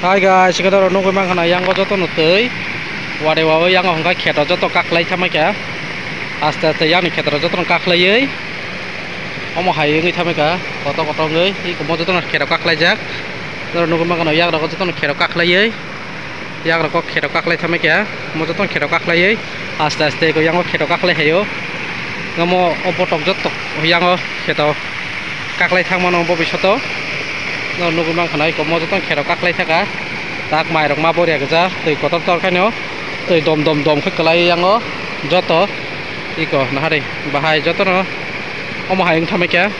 Hai guys, sekedar nunggu mang kana yang joto nutei. Wade wawe yang hongkai kheto joto kaklai thamai ka. Aste aste yang ni kheto joto kaklai ei. Omo hai ngi thamai ka. Koto koto ngai, i komo joto kheto kaklai jak. Dor nunggu mang kana yang joto kheto kaklai ei. Yang roko kheto kaklai thamai ka. Mo joto kheto kaklai ei. Aste aste ko yang kheto kaklai hayo. Ngamo opo tok joto yang kheto kaklai thangmano bobisoto. Nunggu mang kana ko mo joto kheto kaklai thaka. Tak mai rok ma boria gaja tui kotor tor kaino tui dom dom dom khlai yango joto iko nahari bahai joto no omo haing thamai ka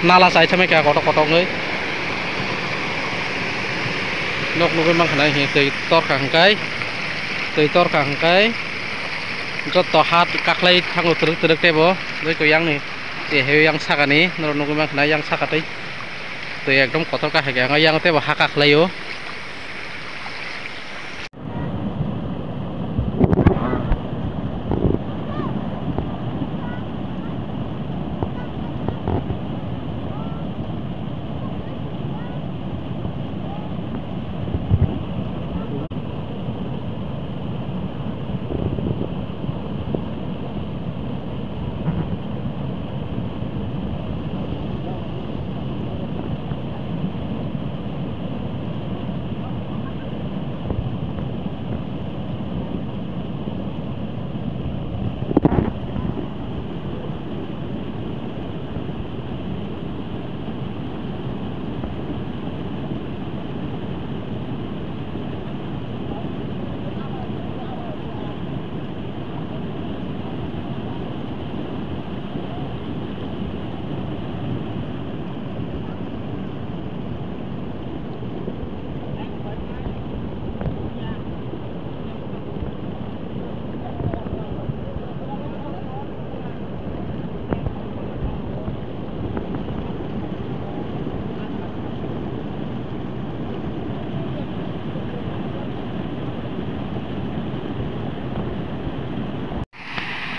nala sai thamai ka koto koto ngai nok nunggu mang kana hi tui tor kangkai joto hat kaklai thango truk truk tebo doi ko yang ni te he yang sagani nunggu mang kana yang sagatai tui ekdom kotor ka hega yang tebo ha kaklaio.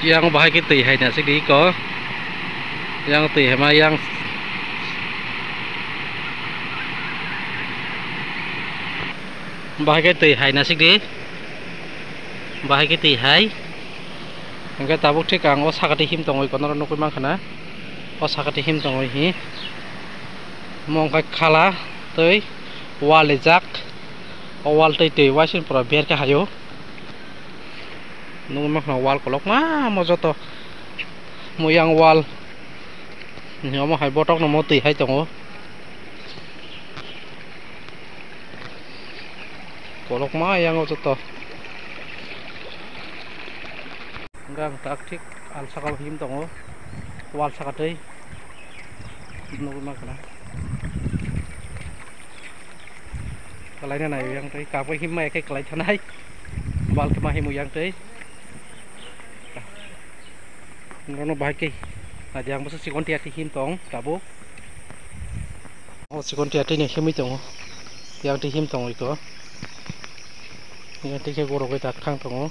Yang bahai cái tùy hay nè sẽ đi có yang tùy hay mà yang bahai cái tùy hay nè sẽ đi bahai cái tùy hay cái tabuk thích càng có sakati him tongoi còn nó nukui mang khana có sakati him tongoi hi mong cái khala tới wall jak wall tây tùy wai xin pro biar cái hayo nung mak na wall kolok ma mo joto mo yang wall nyo mo hai botok no mo ti hai tongo kolok ma yang joto gang tak thik al sakal him tongo wall sakatei nung mak na kalai na nai yang tei ka him mai kai kalai thanai wall ka ma him yang tei nó bài kì là giang bớt xí con tia thì him tông cả bố xí con tia thì này him mấy tông giang thì him tông rồi cơ giang thì cái gỗ rồi cái khang tông